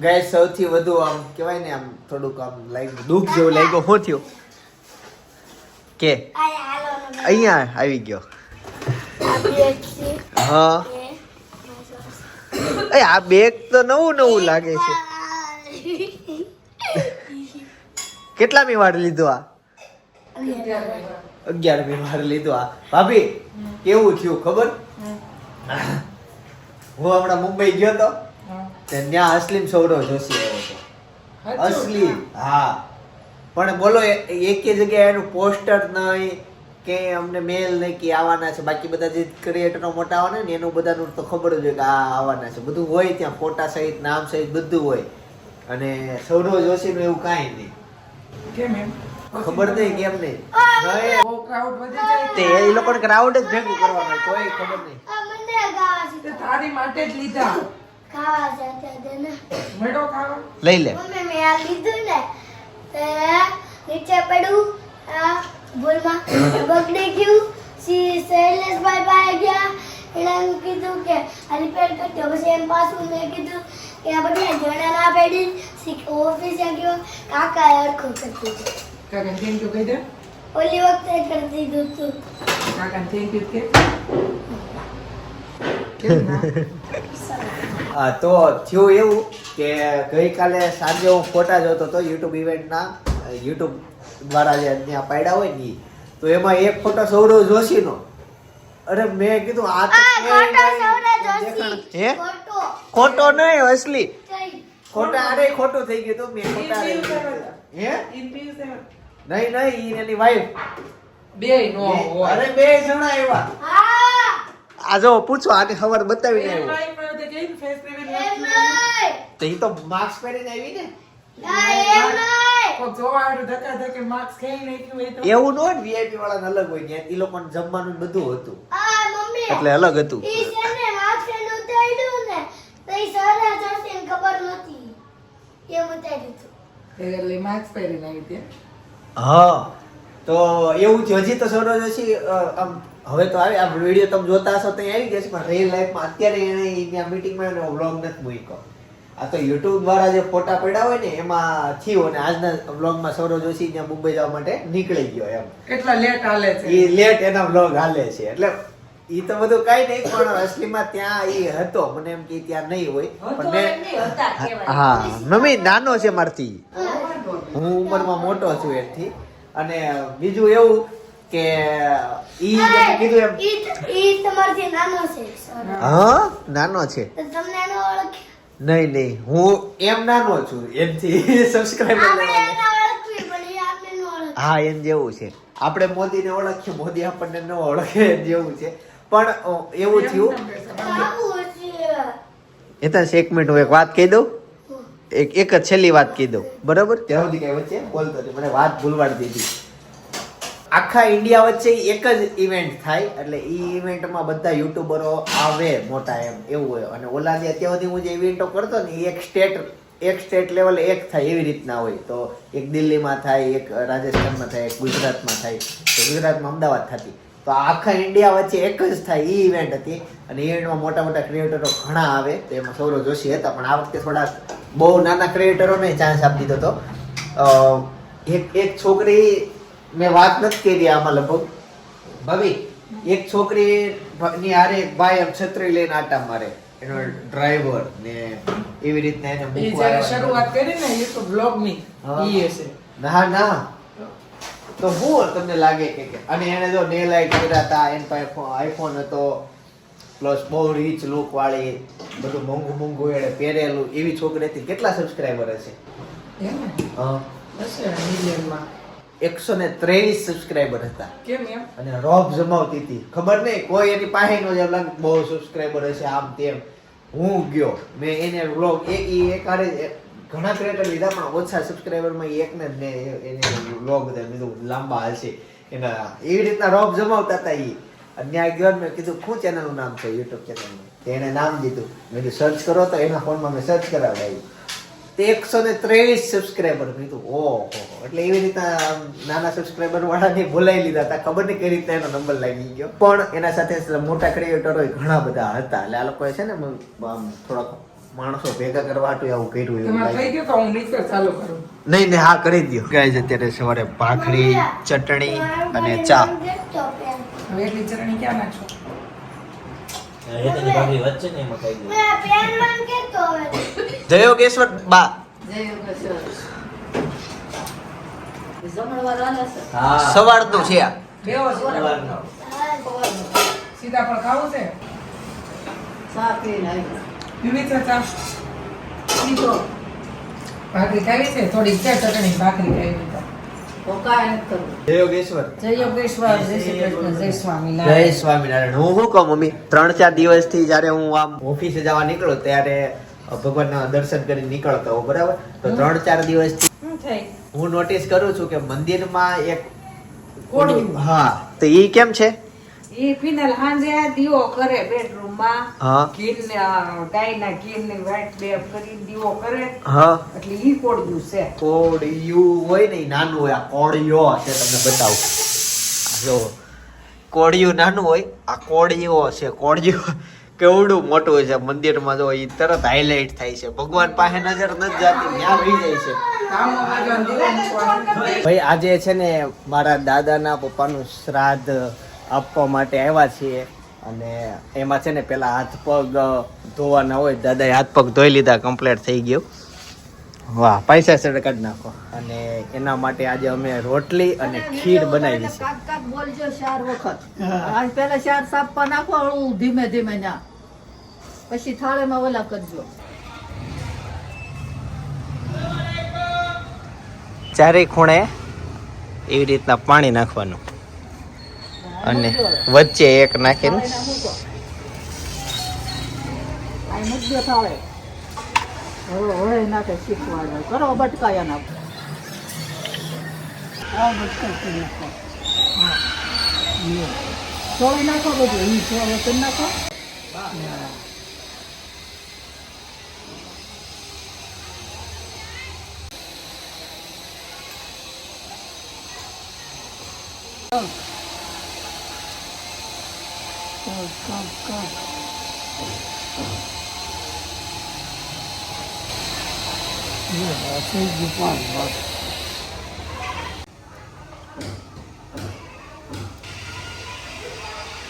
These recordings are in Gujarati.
ગાઈસ સૌથી વધુ આમ કહેવાય ને આમ થોડુંક આમ લાગ્યું દુઃખ જેવું લાગ્યું. શું થયું કે અહીંયા આવી ગયો? હા એ આ બેગ તો નવું લાગે છે. કેટલામી વાર લીધું આ? 11મી વાર લીધું આ. ભાભી કેવું થયું ખબર? હું હમણાં મુંબઈ ગયો તો ત્યાં અસલીમ સૌરવ જોશી આવ્યો હતો. અસલી હા, પણ બોલો એક જગ્યાએ એનું પોસ્ટર નહીં કે અમને મેલ નહીં કે આવવાના છે. બાકી બધા જે ક્રિએટરો મોટા આવે ને એનું બધાનું તો ખબર જ હોય કે આ આવવાના છે, બધું હોય ત્યાં ફોટા સહિત નામ સહિત બધું હોય. અને સૌરવ જોશીનું એવું કાંઈ નહીં. કેમ એમ ખબર નહીં કેમ નહીં, તે એ લોકોને ક્રાઉડ જ ભેગું કરવાનું કોઈ ખબર નહીં. તારી માટે જ લીધા. મેડો ખાવા લઈ લે. મેં આ લીધું ને તે નીચે પડ્યું ભૂલમાં બગડી ગયું. શૈલેષભાઈ પાસે ગયા, એણે કીધું કે આ રિપેર કરજો. પછી એમ પાછું મેં કીધું કે આ બધી જણા ના પડી. ઓફિસે ગયો, કાકા અરખું કરતું હતું. કાકા થેન્ક યુ કહી દે. ઓલી વખતે કરી દીધું તું. કાકા થેન્ક યુ કે હા, તો થયું એવું કે ગઈકાલે સાંજે હું ફોટા જોતો હતો યુટ્યુબ ઇવેન્ટના. યુટ્યુબ દ્વારા જે ત્યાં પાડ્યા હોય ને તો એમાં એક ફોટો સૌરવ જોશીનો. અરે મેં કીધું આ તો હે ખોટો નહીં અસલી ખોટા. અરે ખોટું થઈ ગયું તો મેં ખોટા હે નહીં ઈ એની વાઈફ બે નો હોય. અરે બે જણા આવ્યા. આ જો પૂછો આને ખબર બતાવીને આવ્યો તો ઈ તો માસ્ક પહેરીને આવી ને. એવું ન હોય ને, વીઆઈપી વાળાને અલગ હોય ત્યાં ઈ લોકોને જમવાનું ને બધું હતું એટલે અલગ હતું. હા, તો એવું થયું. હજી તો સૌરવ જોશી આમ હવે તો આવે આ વિડીયો તમે જોતા હશો તો આવી જશે, પણ રિયલ લાઈફમાં અત્યારે એને ત્યાં મીટિંગમાં એનો વ્લોગ નથી મૂક્યો. આ તો યુટ્યુબ દ્વારા જે ફોટા પડ્યા હોય ને એમાં થયું. અને આજના વ્લોગમાં સૌરવ જોશી ત્યાં મુંબઈ જવા માટે નીકળી ગયો. એમ કેટલા લેટ હાલે છે ઈ લેટ એના વ્લોગ હાલે છે. એટલે ઈ તો બધું કઈ નહીં, પણ અસલીમાં ત્યાં ઈ હતો. મને એમ કે ત્યાં નહીં હોય, પણ હા મમ્મી નાનો છે મારથી, હું ઉંમરમાં મોટો છું એથી. અને બીજું એવું કે ઈ કીધું એમ તમારથી નાનો છે. હા નાનો છે. તમને એનો ઓળખ નહીં હું એમ નાનો છું એમથી સબસ્ક્રાઇબર. હા એમ જેવું છે. આપણે મોદીને ઓળખીએ, મોદી આપણને ન ઓળખે એમ જેવું છે. પણ એવું થયું એ તો એક મિનિટ હું એક વાત કહી દઉં. એક જ છેલ્લી વાત કહી દઉં, બરાબર? ત્યાં સુધી કઈ વચ્ચે બોલતો નહીં, મને વાત ભૂલવાડી દીધી. આખા ઇન્ડિયા વચ્ચે એક જ ઇવેન્ટ થાય એટલે ઈ ઇવેન્ટમાં બધા યુટ્યુબરો આવે મોટા એમ એવું હોય. અને ઓલા જે અત્યાર સુધી હું જે ઇવેન્ટો કરતો ને એક સ્ટેટ લેવલે એક થાય એવી રીતના હોય. તો એક દિલ્હીમાં થાય, એક રાજસ્થાનમાં થાય, એક ગુજરાતમાં થાય, તો ગુજરાતમાં અમદાવાદ થતી. તો આખા ઇન્ડિયા વચ્ચે એક જ થાય એ ઇવેન્ટ હતી. અને ઇવેન્ટમાં મોટા મોટા ક્રિએટરો ઘણા આવે. તો એમાં સૌરવ જોશી હતા, પણ આ વખતે થોડા બહુ નાના ક્રિએટરોને ચાન્સ આપી દીધો હતો. એક છોકરી મેં વાત નથી કરી આમાં લગભગ ભાભી, એક છોકરી ની હારે એક ભાઈ એમ છત્રી લઈને આટા મારે, એનો ડ્રાઈવર ને એવી રીતના એને શરૂઆત કરી ને યુટ્યુબ બ્લોગ ની ઈ હશે. ના તો હું તમને લાગે કે અને એને જો નેલ આર્ટ કર્યા હતા, એન પાસે આઈફોન હતો, પ્લસ બહુ રીચ લુક વાળી, બધું મોંઘું એને પહેરેલું એવી છોકરી હતી. કેટલા સબસ્ક્રાઇબર હશે? હા 123 સબસ્ક્રાઇબર હતા. કેમ એમ? અને રોબ જમાવતી હતી. ખબર નહીં કોઈ એની પાસે નો જેમ લાગે બહુ સબસ્ક્રાઇબર હશે આમ તેમ. હું ગયો મેં એને વ્લોગ એક આરે ઘણા ક્રિએટર લીધા, પણ ઓછા સબસ્ક્રાઇબરમાં એકને જ મેં એને વ્લોગ કીધું લાંબા હશે એના. એવી રીતના રોબ જમાવતા હતા એ. અને ત્યાં ગયો મેં કીધું શું ચેનલનું નામ છે યુટ્યુબ ચેનલનું? એને નામ દીધું. મેં કીધું સર્ચ કરો તો એના ફોનમાં મેં સર્ચ કરાવડાવ્યું. 123 સબસ્ક્રાઇબર. કીધું ઓહો. એટલે એવી રીતના નાના સબસ્ક્રાઇબર વાળાને બોલાવી લીધા હતા. ખબર નહીં કઈ રીતના એનો નંબર લાગી ગયો. પણ એના સાથે મોટા ક્રિએટરો ઘણા બધા હતા. એટલે આ લોકોએ છે ને થોડાક માણસો ભેગા કરવા હાટું આવું કર્યું એવું તમારે થઈ લાગે. ગયું તો હું મિક્સર ચાલુ કરું. નહીં નહીં હા કરી દો ગાઈઝ અત્યારે સવારે ભાખરી ચટણી અને ચા હવે એટલી ચટણી ક્યાં નાખશો? જય યોગેશ્વર બા સવારનું છે આ. બેવો છે. સીતાફળ ખાવું છે? પીવી છે ચા? ભાખરી ખાવી છે? થોડીક છે ચટણી, ભાખરી ખાવી છે. જય યોગેશ્વર જય યોગેશ્વર, જય શ્રી કૃષ્ણ, જય જય સ્વામિનારાયણ. સ્વામિનારાયણ. હું શું કહું મમ્મી 3-4 દિવસથી જ્યારે હું આમ ઓફિસે જવા નીકળું ત્યારે ભગવાનના દર્શન કરીને નીકળતો હોઉં બરાબર તો 3-4 દિવસથી શું થાય? હું નોટિસ કરું છું કે મંદિરમાં એક કોળિયું. હા તો ઈ કેમ છે ઈ ફિનલ હાંજે દીવો કરે બેડરૂમમાં. હા ગાયના ઘીની વાટ બે કરી દીવો કરે હા એટલે ઈ કોળિયું છે. કોળિયું હોય ને ઈ નાનું હોય આ કોળિયો છે તમને બતાવું આ જો કોળિયું નાનું હોય આ કોળિયો છે કોળિયો કેવડું મોટું છે મંદિરમાં જો ઈ તરત હાઇલાઇટ થાય છે ભગવાન પાસે નજર નથી જાતી ત્યાં રહી જાય છે ગામમાં બાજુ દીવો મૂકવાનો. ભાઈ આજે છે ને મારા દાદાના પપ્પાનું શ્રાદ્ધ આપવા માટે આવ્યા છીએ અને એમાં છે ને પેલા હાથ પગ ધોવાના હોય દાદાએ હાથ પગ ધોઈ લીધા કમ્પ્લીટ થઈ ગયું વાહ પૈસા સડ કાઢી નાખો અને એના માટે આજે અમે રોટલી અને ખીર બનાવી છે કાક બોલજો 4 વખત આજ પહેલા 4 સાપા નાખો હું ધીમે ધીમે ના પછી થાળીમાં ઓલા કરજો ચારે ખૂણે એવી રીતના પાણી નાખવાનું અને વચ્ચે એક નાખીને આ મૂકજો થાળે હવે નાખે શીખવાડો કરો બટકાયા નાખો આ બટકા નાખો ચોળી નાખો બધું ઈ ચોળી કરી નાખો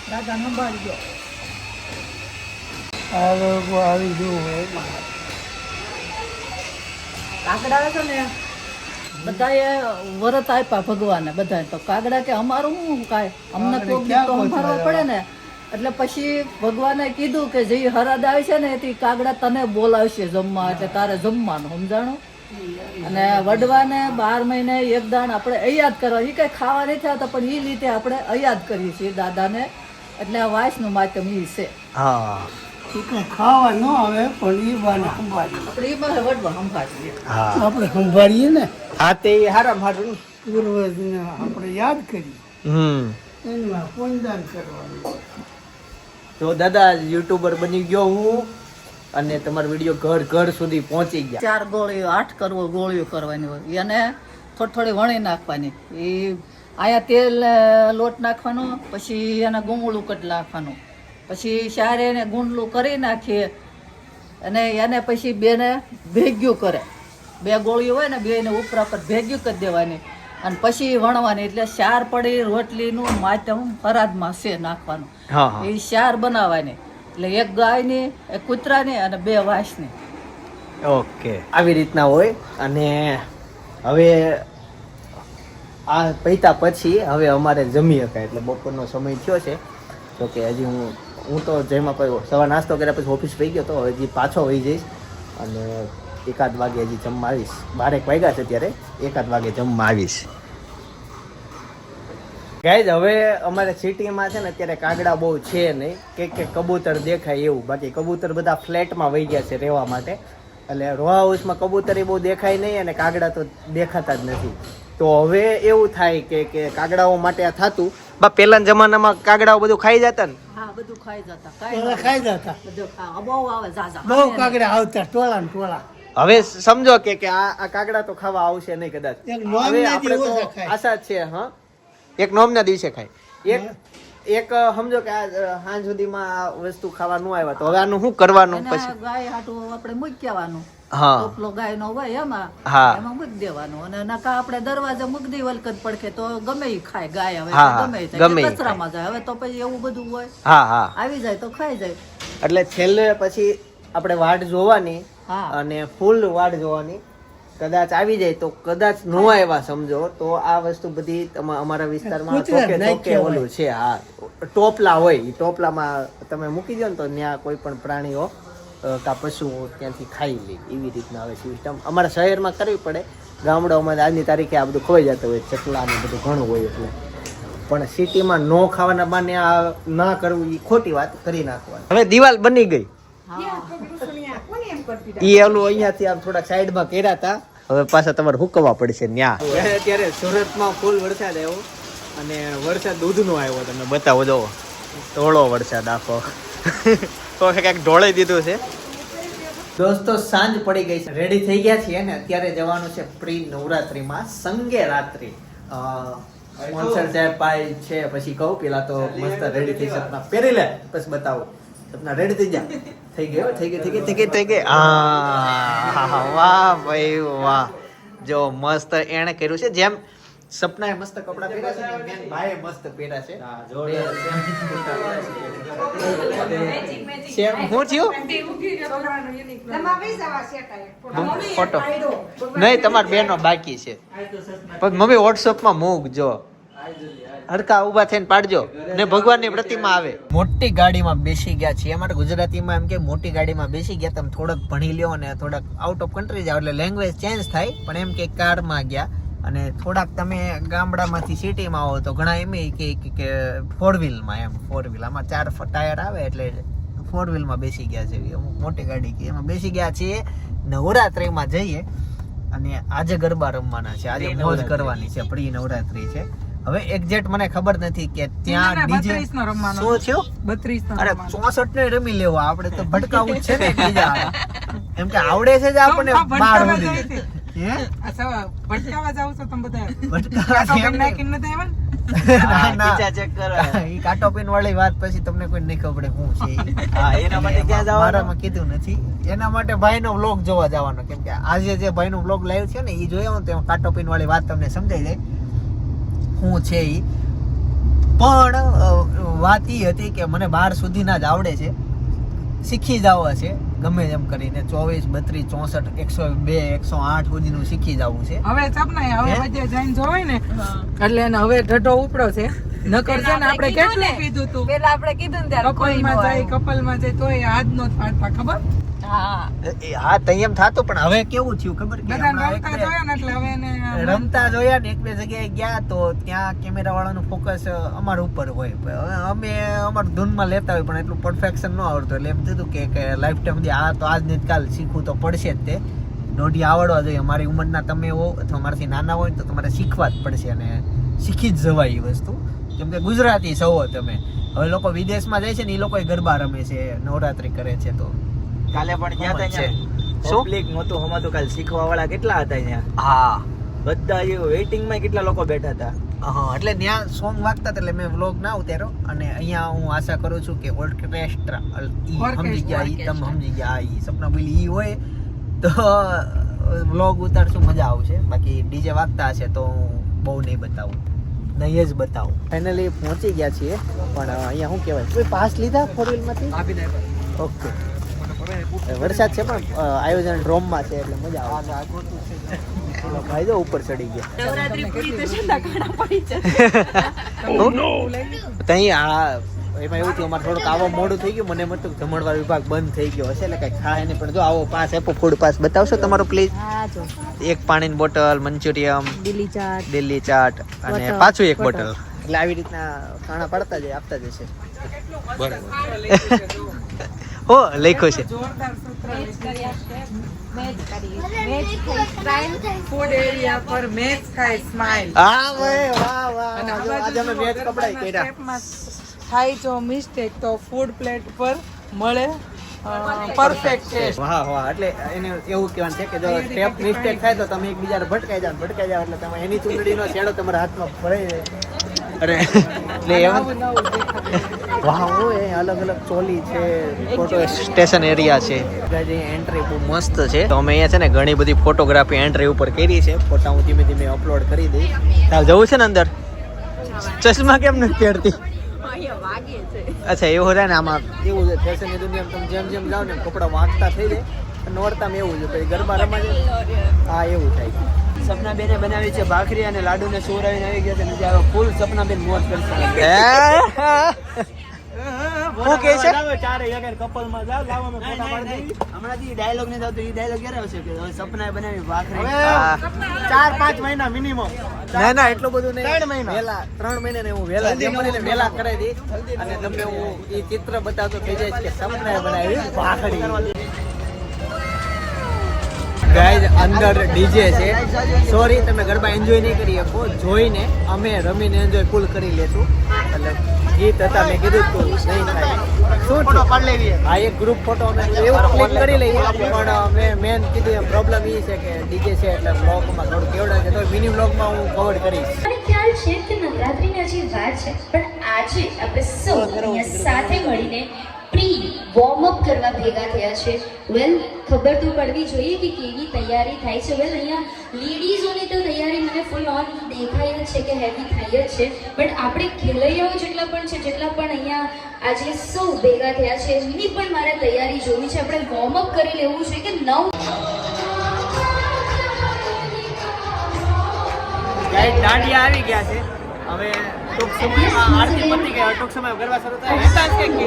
દાદા સંભાળજો કાગડા છે ને બધાએ વરત આપ્યા ભગવાને બધાએ તો કાગડા કે અમારું શું કાંઈ અમને કોક દી તો સંભાળવા પડે ને એટલે પછી ભગવાને કીધું કે જે હરાદ આવે છે ને તે કાગડા તને બોલાવશે જમવા એટલે તારે જમવાનું સમજાણું અને વડવાને 12 મહિને એક દાણ આપણે અયાદ કરવા એ કઈ ખાવા નથી થતા પણ એ રીતે આપણે અયાદ કરીએ છીએ દાદાને એટલે આ વાંસનું માધ્યમ એ છે હા ખાવા ન આવે પણ એ બાને સંભાળીએ આપણે એ બાને વડવા સંભાળીએ હા આપણે સંભાળીએ ને હા તે હારામ હારું પૂર્વજને આપણે યાદ કરીએ એમાં પુણ્યદાન કરવાનું તો દાદા યુટ્યુબર બની ગયો હું અને તમારો વિડીયો ઘર ઘર સુધી પહોંચી ગયા 4 ગોળીઓ 8 કરવો ગોળીઓ કરવાની હોય એને થોડી થોડી વણી નાખવાની એ આયા તેલ લોટ નાખવાનો પછી એને ગુંગળું કટ નાખવાનું પછી સારે એને ગુંડલું કરી નાખીએ અને એને પછી બેને ભેગ્યું કરે 2 ગોળીઓ હોય ને બેને ઉપરા પર ભેગ્યું કરી દેવાની અને પછી વણવાની એટલે શાર પડી રોટલીનું માધ્યમ ફરાદમાં છે નાખવાનું હા હા એ શાર બનાવવાની એટલે એક ગાયની એક કૂતરાની અને 2 વાંસની ઓકે આવી રીતના હોય અને હવે આ પૈતા પછી હવે અમારે જમી શકાય એટલે બપોરનો સમય થયો છે તો કે હજી હું તો જેમાં પછી સવાર નાસ્તો કર્યા પછી ઓફિસ પહી ગયો તો હજી પાછો વહી જઈશ અને 1-8 વાગે હજી જમવા આવીશ 12 વાગ્યા છે ત્યારે 1-8 વાગે જમવા આવીશ ગાઈઝ હવે અમારે સિટીમાં છે ને અત્યારે કાગડા બહુ છે નહીં કે કબૂતર દેખાય એવું બાકી કબૂતર બધા ફ્લેટમાં વહી ગયા છે રહેવા માટે એટલે રો હાઉસમાં કબૂતર બહુ દેખાય નહીં અને કાગડા તો દેખાતા જ નથી તો હવે એવું થાય કે કાગડાઓ માટે આ થતું બા પહેલાના જમાનામાં કાગડાઓ બધું ખાઈ જતા ને હા બધું ખાઈ જતા પેલા ખાઈ જતા બધું ખાવા બહુ આવે ઝાઝા બહુ કાગડા આવતા ટોળા ને ટોળા હવે સમજો કે આ કાગડા તો ખાવા આવશે નહીં કદાચ એક નોમના હવે આપણે દિવસે તો ખાય. આશા જ છે હા એક નોમના દિવસે ખાય એક સમજો કે આ સાંજ સુધીમાં આ વસ્તુ ખાવા ન આવ્યા તો હવે આનું શું કરવાનું એને પછી? ગાય હાટું આપણે મૂકી આવવાનું. હા ટોપલો ગાયનો હોય એમાં હા. એમાં મૂકી દેવાનું અને નકા આપણે દરવાજે મૂકી દઈએ વલકત પડખે તો ગમે ઈ ખાય ગાય. હવે હા, ગમે ઈ ગમે થાય ઈ કે કચરામાં જાય. હવે તો પછી એવું બધું હોય, હા હા આવી જાય તો ખાઈ જાય. એટલે છેલ્લે પછી આપણે વાટ જોવાની હા અને ફૂલ વાટ જોવાની. કદાચ આવી જાય તો કદાચ નો આવ્યા સમજો તો આ વસ્તુ બધી અમારા વિસ્તારમાં ચોકે ઓલું છે. હા ટોપલા હોય, એ ટોપલામાં તમે મૂકી દો ને તો ત્યાં કોઈ પણ પ્રાણીઓ કા પશુઓ ત્યાંથી ખાઈ લે. એવી રીતના હવે સિસ્ટમ અમારા શહેરમાં કરવી પડે. ગામડાઓમાં આજની તારીખે આ બધું ખોઈ જતું હોય, ચકલા ને બધું ઘણું હોય એટલે. પણ સિટીમાં નો ખાવાના બાને આ ના કરવું એ ખોટી વાત કરી નાખવાની. હવે દિવાલ બની ગઈ. ઈ ઓલું અહીંયાથી આમ થોડા સાઈડમાં કર્યા હતા. હવે પાછા તમારે હુકવવા પડશે ન્યા. અત્યારે સુરતમાં ફૂલ વરસાદ આવ્યો અને વરસાદ દૂધનો આવ્યો. તમે બતાવો જો ધોળો વરસાદ આખો. તો ક્યાંક ઢોળાઈ દીધું છે. દોસ્તો સાંજ પડી ગઈ છે, રેડી થઈ ગયા છીએ ને અત્યારે જવાનું છે પ્રી નવરાત્રીમાં સંગે રાત્રિ. સ્પોન્સર છે પાય છે. પછી કહું પેલા તો મસ્ત રેડી થઈ સપના પહેરી લે પછી બતાવો. સપના રેડી થઈ જા. થઈ ગઈ. હા વાહ ભાઈ વાહ. જો મસ્ત એણે કર્યું છે જેમ સપનાએ મસ્ત કપડા પહેર્યા છે ને બેન ભાઈએ મસ્ત પહેર્યા છે. સેમ હું થયું ફોટો નહીં તમારા બેનો બાકી છે પણ મમ્મી વોટ્સઅપમાં મૂકજો. હરકા ઉભા થઈને પાડજો ને ભગવાનની પ્રતિમા આવે. મોટી ગાડીમાં બેસી ગયા છીએ. અમારે ગુજરાતીમાં એમ કે મોટી ગાડીમાં બેસી ગયા. તમે થોડોક ભણી લ્યો અને થોડાક આઉટ ઓફ કન્ટ્રી જાઓ એટલે લેંગ્વેજ ચેન્જ થાય. પણ એમ કે કારમાં ગયા અને થોડાક તમે ગામડામાંથી સિટીમાં આવો તો ઘણા એમ કે ફોર વ્હીલમાં એમ ફોર વ્હીલ આમાં 4 ટાયર આવે એટલે ફોર વ્હીલમાં બેસી ગયા છે. અમુક મોટી ગાડી કે એમાં બેસી ગયા છીએ. નવરાત્રિમાં જઈએ અને આજે ગરબા રમવાના છે. આજે મોજ કરવાની છે. પ્રી નવરાત્રી છે. હવે એક્ઝેક્ટ મને ખબર નથી કે ત્યાં ડીજે શું થયું 32 અરે 64 ને રમી લેવો. આપણે તો ભટકાવું છે ને બીજા એમ કે આવડે છે જ આપણને 12 સુધી. હે ભટકાવા જાવ છો તમે બધા? ભટકાવા કેમ નાખીને નથી આવ્યા? ના ચેક કરો. ઈ કાટો પીન વાળી વાત પછી તમને કોઈ નહીં ખબર પડે શું છે. હા એના માટે ક્યાં જવાનું મારામાં કીધું નથી. એના માટે ભાઈનો વ્લોગ જોવા જવાનો. કેમ કે આજે જે ભાઈનો વ્લોગ લાવ્યો છે ને ઈ જોયો તો કાટો પીન વાળી વાત તમને સમજાઈ જાય શું છે ઈ. પણ વાત ઈ હતી કે મને 12 સુધીના જ આવડે છે. શીખી જવા છે ગમે એમ કરીને 24, 32, 64, 102, 108 સુધીનું શીખી જવું છે. હવે સપના હવે બધે જઈને જોવાય ને એટલે એને હવે ઢઢો ઉપડો છે. નકર છે ને આપણે કેટલું કીધું તું પેલા આપણે કીધું ને ત્યારે કપલમાં જાય તોય હાથ નો થાતા ખબર. હા તૈયમ થાતો પણ હવે કેવું થયું ખબર કે રમતા જોયા ને એટલે હવે એને રમતા જોયા ને એક બે જગ્યાએ ગયા તો ત્યાં કેમેરા વાળાનું ફોકસ અમારા ઉપર હોય. હવે અમે અમારું ધૂનમાં લેતા હોય પણ એટલું પરફેક્શન ન આવડતું એટલે એમ થયું કે લાઈફ ટાઈમ સુધી આ તો આજ ને કાલ શીખવું તો પડશે જ. તે દોઢી આવડવા જોઈએ. અમારી ઉંમરના તમે હો અથવા મારાથી નાના હોય તો તમારે શીખવા જ પડશે અને શીખી જ જવાય એ વસ્તુ. કેમ કે ગુજરાતી સૌ તમે. હવે લોકો વિદેશમાં જાય છે ને એ લોકો ગરબા રમે છે, નવરાત્રી કરે છે. તો કાલે પણ ગયા હતા ત્યાં પબ્લિક નહોતું હમાતું. કાલે શીખવા વાળા કેટલા હતા ત્યાં? હા બધા વેઇટિંગ માં કેટલા લોકો બેઠા હતા. હા એટલે ત્યાં સોંગ વાગતા એટલે મેં વ્લોગ ના ઉતાર્યો. અને અહીંયા હું આશા કરું છું કે ઓર્કેસ્ટ્રા સમજી ગયા ઈ તમે સમજી ગયા ઈ સપના બોલી ઈ હોય તો વ્લોગ ઉતારશું મજા આવશે. બાકી ડીજે વાગતા હશે તો બહુ નહીં બતાવું, નહીં જ બતાવું. ફાઇનલી પહોંચી ગયા છીએ પણ અહીંયા શું કહેવાય કોઈ પાસ લીધા ફોર વ્હીલમાંથી? આપી દે. ઓકે વરસાદ છે પણ આયોજન ડ્રોમમાં છે એટલે મજા આવે. ભાઈ જો ઉપર ચડી ગયા. નવરાત્રી પૂરી થશે ને કાણા પડી જશે. તઈ આ એમાં એવું થયું અમારે થોડુંક આવો મોડું થઈ ગયું. મને એમ હતું જમણવાર વિભાગ બંધ થઈ ગયો હશે એટલે કઈ ખાય નહીં. પણ જો આવો પાસ આપો ફૂડ પાસ બતાવશો તમારો પ્લીઝ? એક પાણીની બોટલ, મંચુરિયમ, દિલ્હી ચાટ અને પાછું એક બોટલ. એટલે આવી રીતના ખાણા પડતા જાય આપતા જશે. બરાબર હો લખ્યો છે. ફૂડ એરિયા પર મેચ ખાય સ્માઈલ. હા ભાઈ વાહ વાહ. આજે અમે મેચ કપડાય કર્યા. થાય જો મિસ્ટેક તો ફૂડ પ્લેટ પર મળે પરફેક્ટ ટેસ્ટ. વાહ વાહ. એટલે એને એવું કહેવાનું છે કે જો સ્ટેપ મિસ્ટેક થાય તો તમે એકબીજાને ભટકાઈ જાવ એટલે તમે એની ચૂંટણીનો શેડો તમારા હાથમાં ભરાઈ જાય. અરે એટલે એમ વાહ એ અલગ અલગ ચોલી છે, ફોટો સ્ટેશન એરિયા છે, એન્ટ્રી બહુ મસ્ત છે. તો અમે અહીંયા છે ને ઘણી બધી ફોટોગ્રાફી એન્ટ્રી ઉપર કરી છે. ફોટા હું ધીમે ધીમે અપલોડ કરી દઈશ. ચાલ જવું છે ને અંદર. ચશ્મા કેમ નથી પહેરતી? અચ્છા એવું થાય ને આમાં એવું છે ફેશનની દુનિયામાં તમે જેમ જેમ જાઓ ને કપડા વાંચતા થઈ જાય. નોરતામાં એવું છે પછી ગરબા રમવા હા એવું થાય. સપના બેને બનાવી છે ભાખરી અને લાડુ ને સોરાવીને આવી ગયા છે. મજા આવે ફૂલ. સપના બેન મોજ કરશે. શું કહે છે? ચારે એક કપલમાં જાવ લાવો અમે ફોટા પાડી દઈએ. હમણાં જે ડાયલોગ ને જાવ તો એ ડાયલોગ ક્યારે આવશે કે હવે સપના બનાવી ભાખરી 4-5 મહિના મિનિમમ. ના ના એટલું બધું નહીં. 3 મહિના. વહેલા 3 મહિના ને હું વહેલા જેમ બનીને વહેલા કરાવી દઈશ અને તમને હું એ ચિત્ર બતાવતો થઈ જાય કે સપના બનાવી ભાખરી. ગાઈઝ અંદર ડીજે છે. સોરી તમે ગરબા એન્જોય નહીં કરી શકો. જોઈને અમે રમીને એન્જોય ફૂલ કરી લેશું. એટલે ગીત હતા મેં કીધું તું નહીં થાય શું ફોટો પાડી લેવી. હા એક ગ્રુપ ફોટો અમે એવું ક્લિક કરી લઈએ પણ અમે મેન કીધું એમ પ્રોબ્લેમ એ છે કે ડીજે છે એટલે બ્લોગમાં થોડું કેવડા છે તો મિની બ્લોગમાં હું કવર કરીશ. મને ખ્યાલ છે કે નવરાત્રીની હજી વાર છે પણ આજે આપણે સૌ અહીંયા સાથે મળીને પ્રી વોર્મ અપ કરવા ભેગા થયા છે. વેલ ખબર તો પડવી જોઈએ કે કેવી તૈયારી થાય છે. વેલ અહીંયા લેડીઝોની તો તૈયારી મને ફૂલ ઓન દેખાય જ છે કે હેવી થાય જ છે. બટ આપણે ખેલૈયાઓ જેટલા પણ છે જેટલા પણ અહીંયા આજે સૌ ભેગા થયા છે એમની પણ મારે તૈયારી જોવી છે. આપણે વોર્મ અપ કરી લેવું છે કે ગાઈઝ દાંડિયા આવી ગયા છે. હવે ટૂંક સમયમાં આરતી પતી ગઈ. ટૂંક સમયમાં ગરબા શરૂ થાય. હેતા છે કે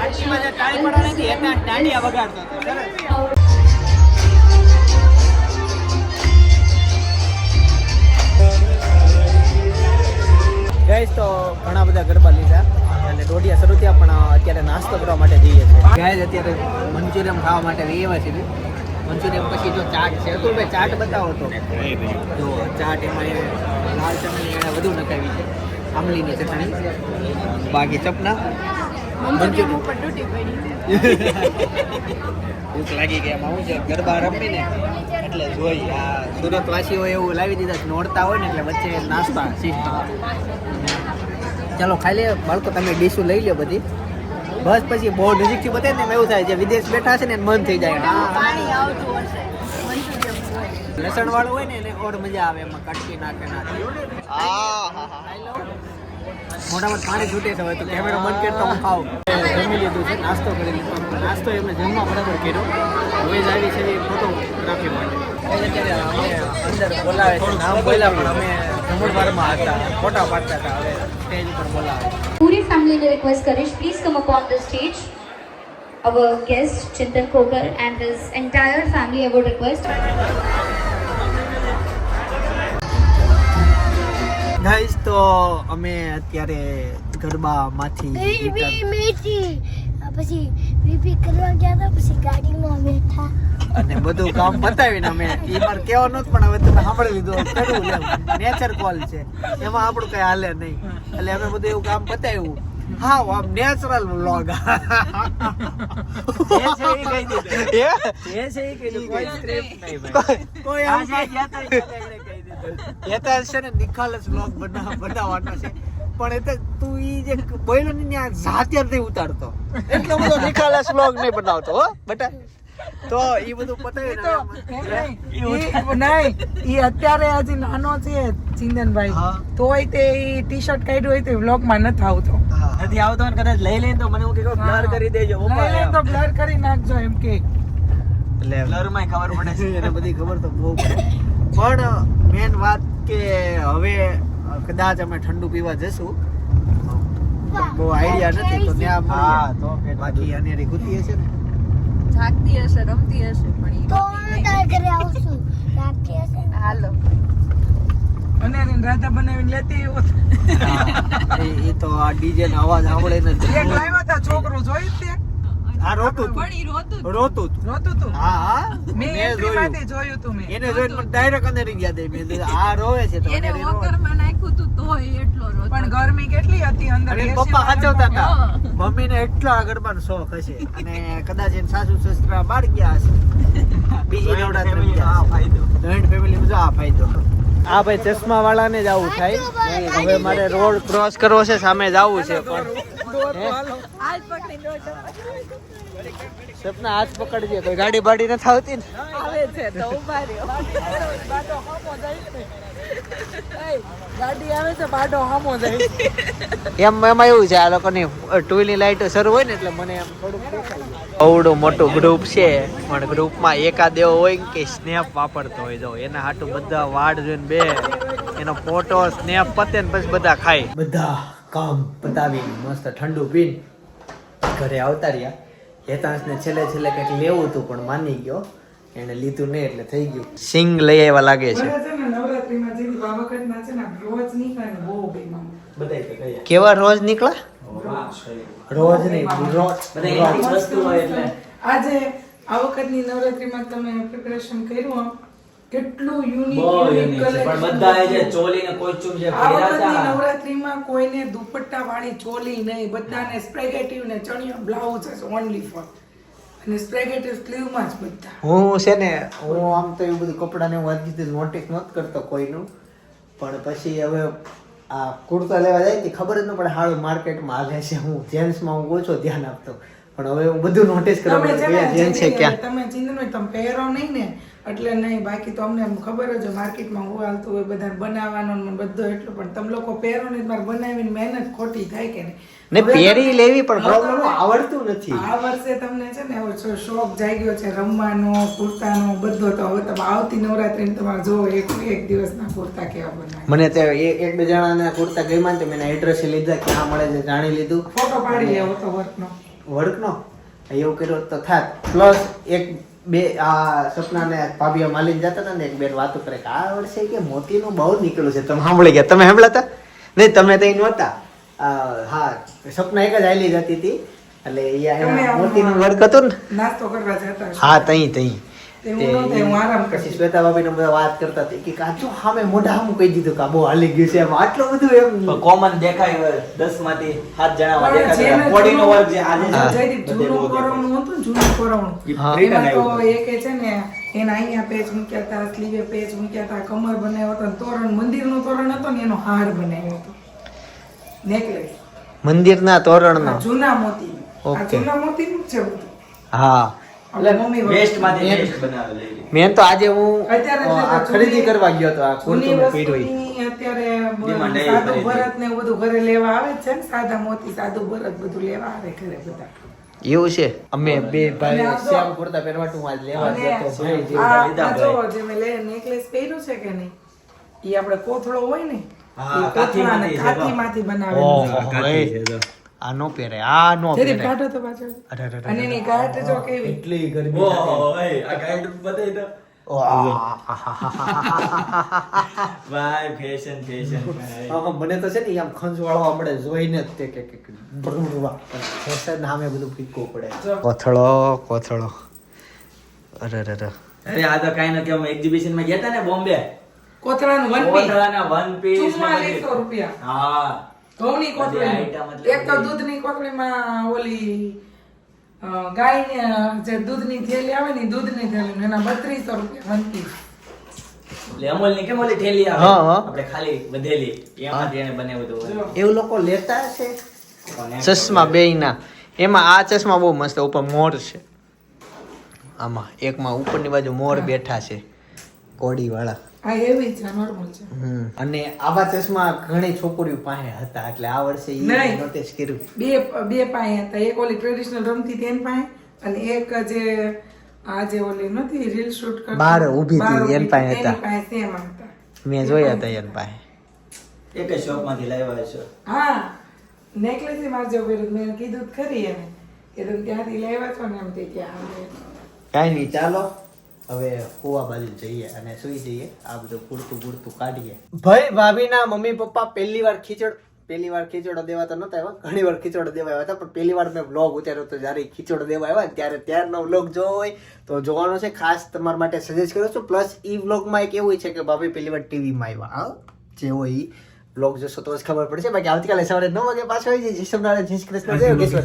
આરતીમાં જે ટાળી પડે નથી એના દાંડિયા વગાડતો હતો. ગાઈઝ તો ઘણા બધા ગરબા લીધા અને દોઢિયા શરૂ થયા પણ અત્યારે નાસ્તો કરવા માટે જઈએ છીએ. ગાઈઝ અત્યારે મંચુરિયમ ખાવા માટે જઈએ છીએ. મંચુરિયમ પછી જો ચાટ છે તો ભાઈ ચાટ બતાવો તો જો ચાટ એમાં એ લાલ ચટણી એને વધુ નખાવી છે. આમલીની ચટણી બાકી ચપના ભૂખ લાગી ગઈ. એમાં શું છે ગરબા રમીને એટલે જોઈ આ સુરતવાસીઓ એવું લાવી દીધા છે. નોરતા હોય ને એટલે વચ્ચે નાસ્તા સિસ્ટમ. ચાલો ખાઈ લે બાળકો તમે ડીશું લઈ લો બધી. બસ પછી બહુ નજીકથી બતાવે ને એવું થાય જે વિદેશ બેઠા છે ને મન થઈ જાય. લસણ વાળું હોય ને એને ઓર મજા આવે એમાં કટકી નાખે મોઢામાં પાણી છૂટે છે. હવે તો કેમેરો બંધ કરતો હું ખાઉં. જમી લીધું છે, નાસ્તો કરી લીધો. નાસ્તો એમને જમવા બરાબર કર્યો. હવે જ આવી છે ફોટોગ્રાફી માટે. અત્યારે અમે અંદર બોલાવે છે નામ બોલ્યા પણ અમે જમણવારમાં હતા ફોટા પાડતા હતા. હવે સ્ટેજ ઉપર બોલાવે. પૂરી ફેમિલીને રિક્વેસ્ટ કરીશ please come upon the stage. our guest Chintan Khokar and his entire family I would request. Guys તો અમે અત્યારે ગરબામાંથી પછી વીપી કરવા ગયા હતા પછી ગાડીમાં બેઠા અને બધું કામ પતાવીને અમે ઈ માર કેવો નહોતો પણ હવે તમે સાંભળી લીધું. કરવું એમ નેચર કોલ છે એમાં આપણું કઈ હાલે નહીં એટલે અમે બધું એવું કામ પતાવ્યું. હા આમ નેચરલ વ્લોગ કોઈ યથાર્થ છે ને નિખાલસ વ્લોગ બનાવવાનો છે પણ એ તો તું ઈ જે બોલ્યો ને ત્યાં જાત્યારથી ઉતારતો એટલો બધો નિખાલસ વ્લોગ નહીં બનાવતો હો બેટા. તો ઈ બધું પતાવી નહીં ઈ અત્યારે હજી નાનો છે ચિંતનભાઈ તોય તે ઈ ટી-શર્ટ કાઢ્યું હોય તો વ્લોગમાં નથી આવતો. નથી આવતો ને કદાચ લઈ લઈને તો મને હું કે બ્લર કરી દેજો લઈ લે તો બ્લર કરી નાખજો એમ કે એટલે બ્લર માં ખબર પડે છે. એને બધી ખબર તો બહુ પડે પણ મેન વાત કે હવે કદાચ અમે ઠંડુ પીવા જશું બહુ આઈડિયા નથી તો ત્યાં હા તો બાકી અનેરી ગુતી હશે ને જાગતી હશે રમતી હશે પણ ઈ તો અમે તાર ઘરે આવશું રાખી હશે ને. હાલો અને એને રાધા બનાવીને લેતી આવ્યો એ તો આ ડીજે નો અવાજ સાંભળે ને એક લાવ્યો હતા છોકરો જોયું તે આ રોતું પણ ઈ રોતું રોતું રોતું તું હા હા મેં એન્ટ્રીમાંથી જોયું તું મેં એને જોઈને મને ડાયરેક્ટ અંદરી ગયા દે મેં કીધું, આ રોવે છે તો એને અંદરી રોવે. વોકરમાં નાખ્યું તું તોય એટલો રોતો. પણ ગરમી કેટલી હતી અંદર અને AC પપ્પા સાચવતા હતા હા. મમ્મીને એટલો આ ગરબાનો શોખ હશે અને કદાચ એને સાસુ સસરા બહાર ગયા હશે બીજી નવરાત્રી આ ફાયદો જોઈન્ટ ફેમિલીમાં જો આ ફાયદો આ ભાઈ ચશ્મા વાળાને જ આવું થાય. હવે મારે રોડ ક્રોસ કરવો છે, સામે જવું છે પણ સપના હાથ પકડજે. કોઈ ગાડી બાડી નથી આવતી ને? આવે છે તો ઉભા રહ્યો. બાડો હામો જાય છે. ગાડી આવે છે, બાડો હામો જાય છે. એમાં એવું છે, આ લોકોની ટુ વ્હીલની લાઈટો શરૂ હોય ને એટલે મને એમ થોડુંક દેખાય. અવડું મોટું ગ્રુપ છે પણ ગ્રુપમાં એકાદ એવો હોય કે સ્નેપ વાપરતો હોય. જો એના હાટું બધા વાડ જોઈને બે એનો ફોટો સ્નેપ પતે ને પછી બધા ખાય. બધા કામ પતાવી મસ્ત ઠંડુ પીને ઘરે આવતા રહ્યા. હેતાંશને છેલ્લે કંઈક લેવું હતું પણ માની ગયો, એને લીધું નહીં એટલે થઈ ગયું. સિંગ લઈ આવ્યા લાગે છે. નવરાત્રીમાં જેવી આ વખતના છે ને રોજ નીકળે ને બહુ બેમાં. કેવા રોજ નીકળ્યા? રોજ નહીં, રોજ આજે આ વખતની નવરાત્રીમાં તમે પ્રિપેરેશન કર્યું આમ કેટલું યુનિક નવરાત્રીમાં કોઈને દુપટ્ટા વાળી ચોલી નહીં, બધાને સ્પેગેટિવ ને ચણિયા બ્લાઉઝ ઓનલી ફોર અને સ્પેગેટિવ સ્લીવ માં જ બધા. હું છે ને હું આમ તો એવું બધું કપડાને હું હજી નોટિસ નહોતો કરતો કોઈનું, પણ પછી હવે આ કુર્તા લેવા જાય ખબર જ ન પડે હાળું માર્કેટમાં હાલે છે. હું જેન્ટ્સમાં હું ઓછો ધ્યાન આપતો, પણ હવે હું બધું નોટિસ કરું જેન્ટ્સ છે ક્યાં. તમે ચિંતા તમે પહેરો નહીં ને એટલે નહીં, બાકી તો અમને ખબર જ માર્કેટમાં હું હાલતું હોય બધા બનાવવાનો ને બધું એટલું, પણ તમે લોકો પહેરો ને મારે બનાવીને મહેનત ખોટી થાય કે નહીં. ને પહેરી લેવી પણ પ્રોબ્લેમ આવડતું નથી. આ વર્ષે તમને છે ને એવો શોખ જાગ્યો છે રમવાનો, કુર્તાનો બધો, તો હવે તમે આવતી નવરાત્રી તમારે જોવો એક દિવસના કુર્તા કેવા બનાવે. મને તો એક બે જણાના કુર્તા ગમ્યા તો મેં એડ્રેસ લીધા, ક્યાં મળે છે જાણી લીધું. ફોટો પાડી લેવો તો વર્કનો એવું કર્યું તો થાત. પ્લસ એક બે આ સપનાને ભાભીઓ માલીને જતા હતા ને એક બે વાતો કરે કે આ વર્ષે કે મોતીનું બહુ નીકળ્યું છે. તમે સાંભળી ગયા? તમે સાંભળ્યા હતા? નહીં તમે તો નહોતા. હા, સપના એક જ આયલી જતી હતી એટલે મોતીનું વર્ક હતું ને, નાસ્તો કરવા જતા. હા તઈ હું આરામ પછી શ્વેતા ભાભી બધા વાત કરતા હતા કે કાચું સામે મોઢા સામું કહી દીધું કે બહુ હાલી ગયું છે એમ. આટલું બધું એમ કોમન દેખાય 10 માંથી 7 જણામાં દેખાય. બોડીનો વર્ક જે આજે જૂનું કોરવણું હતું ને, જૂનું કોરવણું એમાં તો એકે છે ને એના અહીંયા પેચ મૂક્યા હતા, સ્લીવે પેચ મૂક્યા હતા, કમર બનાવ્યો હતો, તોરણ મંદિરનું તોરણ હતો ને એનો હાર બનાવ્યો હતો, નેકલેસ મંદિરના તોરણનો જૂના મોતી. આ ઓકે. જૂના મોતીનું જ છે બધું. હા મમ્મી વેસ્ટ માંથી વેસ્ટ બનાવેલી. મેન તો આજે હું અત્યારે આ ખરીદી કરવા ગયો હતો. આ જૂની કુર્તો મેં પહેર્યો. વસ્તુની અત્યારે Demand એવી સાદું કરી ભરત ને એવું બધું ઘરે લેવા આવે જ છે ને, સાદા મોતી સાદું ભરત બધું લેવા આવે ઘરે બધા. એવું છે. અમે બે ભાઈ અને આ જો- સેમ કુર્તા પહેરવા હું આજ લેવા અને જતો ભાઈ જેવું આ લીધા જો ભાઈ. જે મેં નેકલેસ પહેર્યું છે કે નહીં, ઈ આપણે કોથળો હોય ને, હા, ઈ કોથળાને કાથીમાંથી છે તો. કાથીમાંથી બનાવેલું છે. ઓહો, ભાઈ. આ નો પહેરે, આ નો જરીક પહેરે. કાઢો તો પાછળ. અરે, અરે, અરે, અને એની ગાંઠ જો કેવી. એટલી ગરમી ઓહો, થતી. ઓય, આ ગાઈડ બતાવી દો. ભાઈ ફેશન ભાઈ. હા, મને તો છે ને આમ ખંજવાળવા મળે જોઈને જ તે કે ભરવા. ફેશન સામે બધું ફીકવું પડે. કોથળો અરે અરે અરે આ તો કાઈ નથી, અમે એક્ઝિબિશન માં ગયા હતા ને Bombay. કોથળાનું one piece. કોથળાના one piece ને 4400 રૂપિયા. હા, ઘઉંની કોથળી. બધી item એટલે એક તો દૂધની કોથળીમાં ઓલી ગાયને જે દૂધની થેલી આવે ને, દૂધની થેલી એના 3200 રૂપિયા one piece. એટલે અમૂલ ની કેમ ઓલી થેલી આવે હા, હા. આપણે ખાલી વધેલી એમાંથી એને બનાવ્યું હતું. જો. એવું લોકો લેતા છે ચશ્મા બેયના. એમાં આ ચશ્મા બહુ મસ્ત, ઉપર મોર છે. આમાં એકમાં ઉપરની બાજુ મોર બેઠા છે કોડી વાળા. આ એવી જ છે, normal છે. અને આવા ચશ્મા ઘણી છોકરીઓ પાસે હતા એટલે આ વર્ષે નહીં. નોટિસ કર્યું. બે પાસે હતા. એક ઓલી ટ્રેડિશનલ રમતી હતી એની પાસે, અને એક જે આ જે ઓલી નથી રીલ શૂટ કરતી બહાર ઊભી હતી, બહાર એની પાસે હતા. એની પાસે same હતા. મેં જોયા હતા એની પાસે. એક જ શોપ માંથી લાવ્યા છે. હા, નેકલેસ મારે જો પહેર્યું, મેં કીધું તો ખરી એને કે તમે ત્યાંથી લાવ્યા છો ને એમ તે ત્યાં આવે. કાંઈ નહીં, ચાલો હવે કુવા બાજુ જઈએ અને સુઈ જઈએ. આ બધું પૂરતું કાઢીએ. ભાઈ ભાભીના મમ્મી પપ્પા પહેલી વાર ખીચડો દેવા તો નતા આવ્યા, ઘણી વાર ખીચડો દેવા આવ્યા હતા, પણ પહેલી વાર મેં વ્લોગ ઉતાર્યો તો જ્યારે ખીચડો દેવા આવ્યા ને ત્યારનો વ્લોગ જોવો હોય તો જોવાનો છે. ખાસ તમારા માટે સજેસ્ટ કર્યો છું. પ્લસ ઈ વ્લોગમાં એક એવું છે કે ભાભી પહેલી વાર ટીવીમાં આવ્યા. જે હોય ઈ વ્લોગ જોશો તો જ ખબર પડશે. બાકી આવતીકાલે સવારે 9 વાગે પાછો આવી જાય. જય સ્વામિનારાયણ, જય શ્રી કૃષ્ણ, જય યોગેશ્વર.